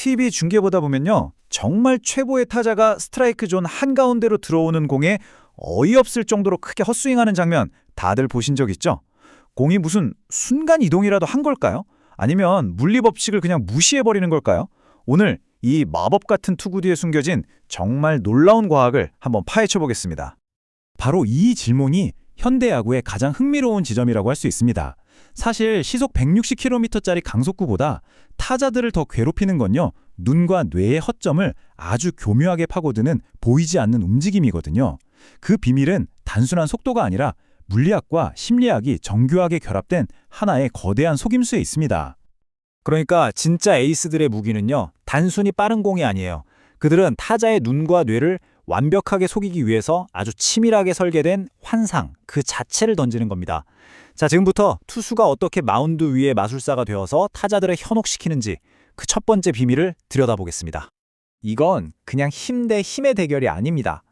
TV 중계 보다 보면요. 정말 최고의 타자가 스트라이크 존 한가운데로 들어오는 공에 어이없을 정도로 크게 헛스윙하는 장면 다들 보신 적 있죠? 공이 무슨 순간 이동이라도 한 걸까요? 아니면 물리 법칙을 그냥 무시해버리는 걸까요? 오늘 이 마법 같은 투구 뒤에 숨겨진 정말 놀라운 과학을 한번 파헤쳐 보겠습니다. 바로 이 질문이 현대 야구의 가장 흥미로운 지점이라고 할 수 있습니다. 사실 시속 160km짜리 강속구보다 타자들을 더 괴롭히는 건요. 눈과 뇌의 허점을 아주 교묘하게 파고드는 보이지 않는 움직임이거든요. 그 비밀은 단순한 속도가 아니라 물리학과 심리학이 정교하게 결합된 하나의 거대한 속임수에 있습니다. 그러니까 진짜 에이스들의 무기는요. 단순히 빠른 공이 아니에요. 그들은 타자의 눈과 뇌를 완벽하게 속이기 위해서 아주 치밀하게 설계된 환상 그 자체를 던지는 겁니다. 자, 지금부터 투수가 어떻게 마운드 위의 마술사가 되어서 타자들을 현혹시키는지 그 첫 번째 비밀을 들여다보겠습니다. 이건 그냥 힘 대 힘의 대결이 아닙니다.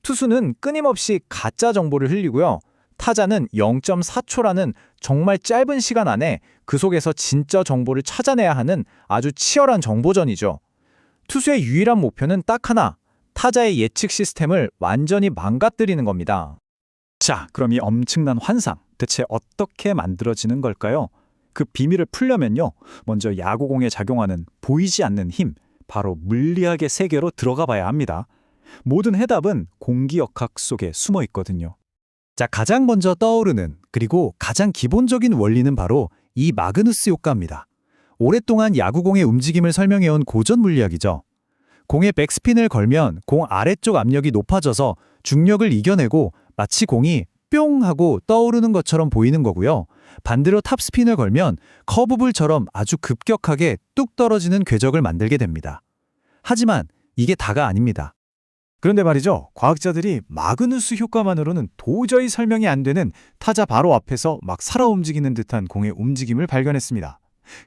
투수는 끊임없이 가짜 정보를 흘리고요. 타자는 0.4초라는 정말 짧은 시간 안에 그 속에서 진짜 정보를 찾아내야 하는 아주 치열한 정보전이죠. 투수의 유일한 목표는 딱 하나, 타자의 예측 시스템을 완전히 망가뜨리는 겁니다. 자, 그럼 이 엄청난 환상, 대체 어떻게 만들어지는 걸까요? 그 비밀을 풀려면요, 먼저 야구공에 작용하는 보이지 않는 힘, 바로 물리학의 세계로 들어가 봐야 합니다. 모든 해답은 공기역학 속에 숨어 있거든요. 자, 가장 먼저 떠오르는 그리고 가장 기본적인 원리는 바로 이 마그누스 효과입니다. 오랫동안 야구공의 움직임을 설명해온 고전 물리학이죠. 공에 백스핀을 걸면 공 아래쪽 압력이 높아져서 중력을 이겨내고 마치 공이 뿅 하고 떠오르는 것처럼 보이는 거고요. 반대로 탑스핀을 걸면 커브볼처럼 아주 급격하게 뚝 떨어지는 궤적을 만들게 됩니다. 하지만 이게 다가 아닙니다. 그런데 말이죠. 과학자들이 마그누스 효과만으로는 도저히 설명이 안 되는 타자 바로 앞에서 막 살아 움직이는 듯한 공의 움직임을 발견했습니다.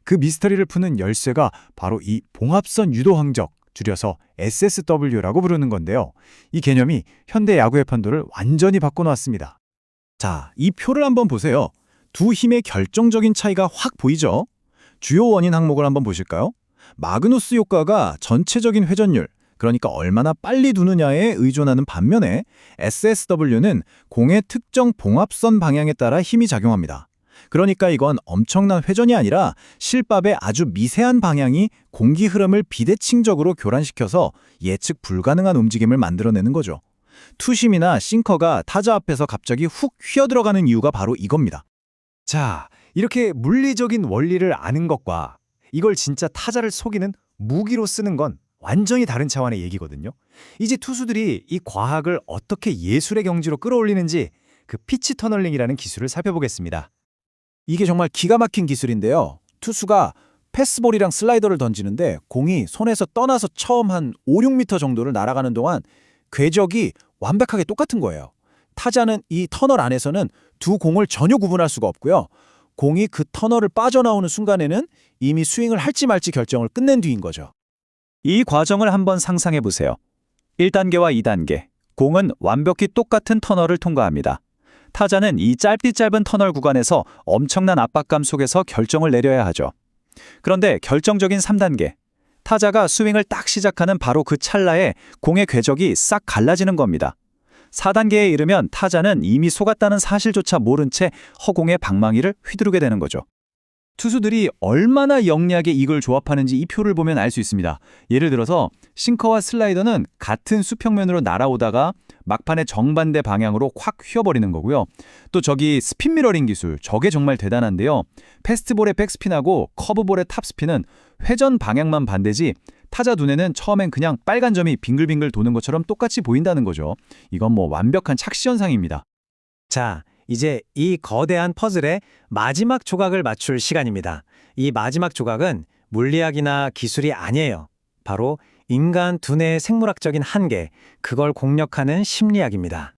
그 미스터리를 푸는 열쇠가 바로 이 봉합선 유도 항적, 줄여서 SSW라고 부르는 건데요. 이 개념이 현대 야구의 판도를 완전히 바꿔놓았습니다. 자, 이 표를 한번 보세요. 두 힘의 결정적인 차이가 확 보이죠? 주요 원인 항목을 한번 보실까요? 마그누스 효과가 전체적인 회전율, 그러니까 얼마나 빨리 두느냐에 의존하는 반면에 SSW는 공의 특정 봉합선 방향에 따라 힘이 작용합니다. 그러니까 이건 엄청난 회전이 아니라 실밥의 아주 미세한 방향이 공기 흐름을 비대칭적으로 교란시켜서 예측 불가능한 움직임을 만들어내는 거죠. 투심이나 싱커가 타자 앞에서 갑자기 훅 휘어들어가는 이유가 바로 이겁니다. 자, 이렇게 물리적인 원리를 아는 것과 이걸 진짜 타자를 속이는 무기로 쓰는 건 완전히 다른 차원의 얘기거든요. 이제 투수들이 이 과학을 어떻게 예술의 경지로 끌어올리는지 그 피치 터널링이라는 기술을 살펴보겠습니다. 이게 정말 기가 막힌 기술인데요. 투수가 패스볼이랑 슬라이더를 던지는데 공이 손에서 떠나서 처음 한 5, 6m 정도를 날아가는 동안 궤적이 완벽하게 똑같은 거예요. 타자는 이 터널 안에서는 두 공을 전혀 구분할 수가 없고요. 공이 그 터널을 빠져나오는 순간에는 이미 스윙을 할지 말지 결정을 끝낸 뒤인 거죠. 이 과정을 한번 상상해 보세요. 1단계와 2단계. 공은 완벽히 똑같은 터널을 통과합니다. 타자는 이 짧은 터널 구간에서 엄청난 압박감 속에서 결정을 내려야 하죠. 그런데 결정적인 3단계. 타자가 스윙을 딱 시작하는 바로 그 찰나에 공의 궤적이 싹 갈라지는 겁니다. 4단계에 이르면 타자는 이미 속았다는 사실조차 모른 채 허공의 방망이를 휘두르게 되는 거죠. 투수들이 얼마나 영리하게 이걸 조합하는지 이 표를 보면 알 수 있습니다. 예를 들어서 싱커와 슬라이더는 같은 수평면으로 날아오다가 막판의 정반대 방향으로 확 휘어버리는 거고요. 또 저기 스핀 미러링 기술, 저게 정말 대단한데요. 패스트볼의 백스핀하고 커브볼의 탑스핀은 회전 방향만 반대지 타자 눈에는 처음엔 그냥 빨간 점이 빙글빙글 도는 것처럼 똑같이 보인다는 거죠. 이건 뭐 완벽한 착시 현상입니다. 자, 이제 이 거대한 퍼즐의 마지막 조각을 맞출 시간입니다. 이 마지막 조각은 물리학이나 기술이 아니에요. 바로 인간 두뇌의 생물학적인 한계, 그걸 공략하는 심리학입니다.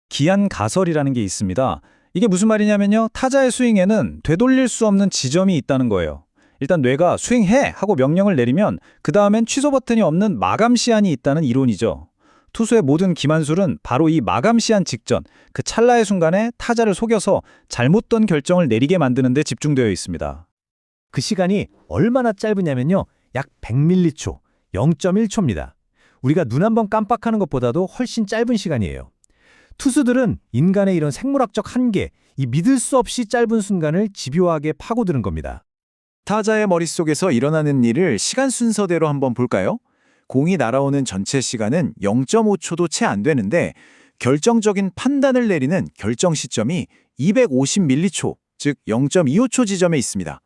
기한 가설이라는 게 있습니다. 이게 무슨 말이냐면요. 타자의 스윙에는 되돌릴 수 없는 지점이 있다는 거예요. 일단 뇌가 스윙해! 하고 명령을 내리면 그 다음엔 취소 버튼이 없는 마감 시한이 있다는 이론이죠. 투수의 모든 기만술은 바로 이 마감 시한 직전, 그 찰나의 순간에 타자를 속여서 잘못된 결정을 내리게 만드는 데 집중되어 있습니다. 그 시간이 얼마나 짧으냐면요. 약 100m초, 0.1초입니다. 우리가 눈 한번 깜빡하는 것보다도 훨씬 짧은 시간이에요. 투수들은 인간의 이런 생물학적 한계, 이 믿을 수 없이 짧은 순간을 집요하게 파고드는 겁니다. 타자의 머릿속에서 일어나는 일을 시간 순서대로 한번 볼까요? 공이 날아오는 전체 시간은 0.5초도 채 안 되는데 결정적인 판단을 내리는 결정 시점이 250m초, 즉 0.25초 지점에 있습니다.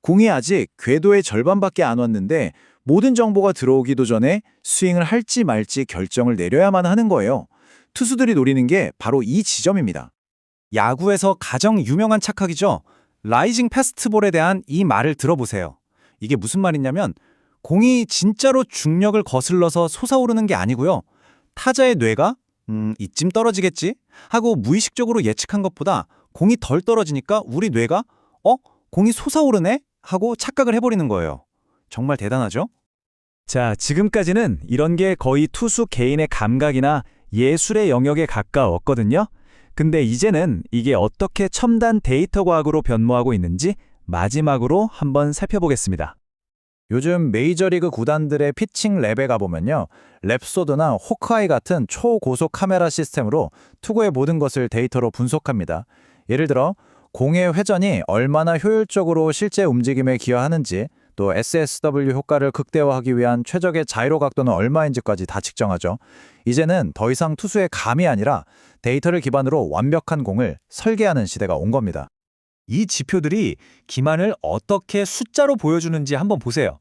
공이 아직 궤도의 절반밖에 안 왔는데 모든 정보가 들어오기도 전에 스윙을 할지 말지 결정을 내려야만 하는 거예요. 투수들이 노리는 게 바로 이 지점입니다. 야구에서 가장 유명한 착각이죠. 라이징 패스트볼에 대한 이 말을 들어보세요. 이게 무슨 말이냐면 공이 진짜로 중력을 거슬러서 솟아오르는 게 아니고요. 타자의 뇌가 이쯤 떨어지겠지 하고 무의식적으로 예측한 것보다 공이 덜 떨어지니까 우리 뇌가 공이 솟아오르네 하고 착각을 해버리는 거예요. 정말 대단하죠? 자, 지금까지는 이런 게 거의 투수 개인의 감각이나 예술의 영역에 가까웠거든요. 근데 이제는 이게 어떻게 첨단 데이터 과학으로 변모하고 있는지 마지막으로 한번 살펴보겠습니다. 요즘 메이저리그 구단들의 피칭 랩에 가보면요. 랩소드나 호크아이 같은 초고속 카메라 시스템으로 투구의 모든 것을 데이터로 분석합니다. 예를 들어 공의 회전이 얼마나 효율적으로 실제 움직임에 기여하는지, 또 SSW 효과를 극대화하기 위한 최적의 자이로 각도는 얼마인지까지 다 측정하죠. 이제는 더 이상 투수의 감이 아니라 데이터를 기반으로 완벽한 공을 설계하는 시대가 온 겁니다. 이 지표들이 기만을 어떻게 숫자로 보여주는지 한번 보세요.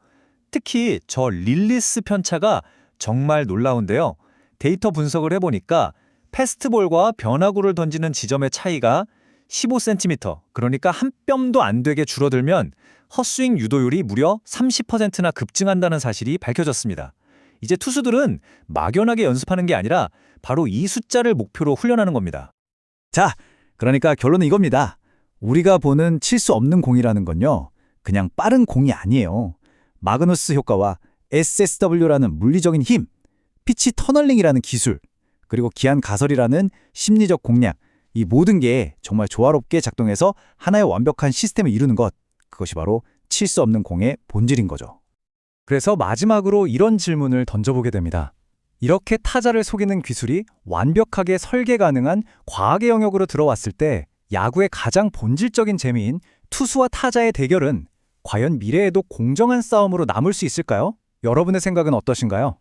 특히 저 릴리스 편차가 정말 놀라운데요. 데이터 분석을 해보니까 패스트볼과 변화구를 던지는 지점의 차이가 15cm, 그러니까 한 뼘도 안 되게 줄어들면 헛스윙 유도율이 무려 30%나 급증한다는 사실이 밝혀졌습니다. 이제 투수들은 막연하게 연습하는 게 아니라 바로 이 숫자를 목표로 훈련하는 겁니다. 자, 그러니까 결론은 이겁니다. 우리가 보는 칠 수 없는 공이라는 건요, 그냥 빠른 공이 아니에요. 마그누스 효과와 SSW라는 물리적인 힘, 피치 터널링이라는 기술, 그리고 기한 가설이라는 심리적 공략, 이 모든 게 정말 조화롭게 작동해서 하나의 완벽한 시스템을 이루는 것, 그것이 바로 칠 수 없는 공의 본질인 거죠. 그래서 마지막으로 이런 질문을 던져보게 됩니다. 이렇게 타자를 속이는 기술이 완벽하게 설계 가능한 과학의 영역으로 들어왔을 때 야구의 가장 본질적인 재미인 투수와 타자의 대결은 과연 미래에도 공정한 싸움으로 남을 수 있을까요? 여러분의 생각은 어떠신가요?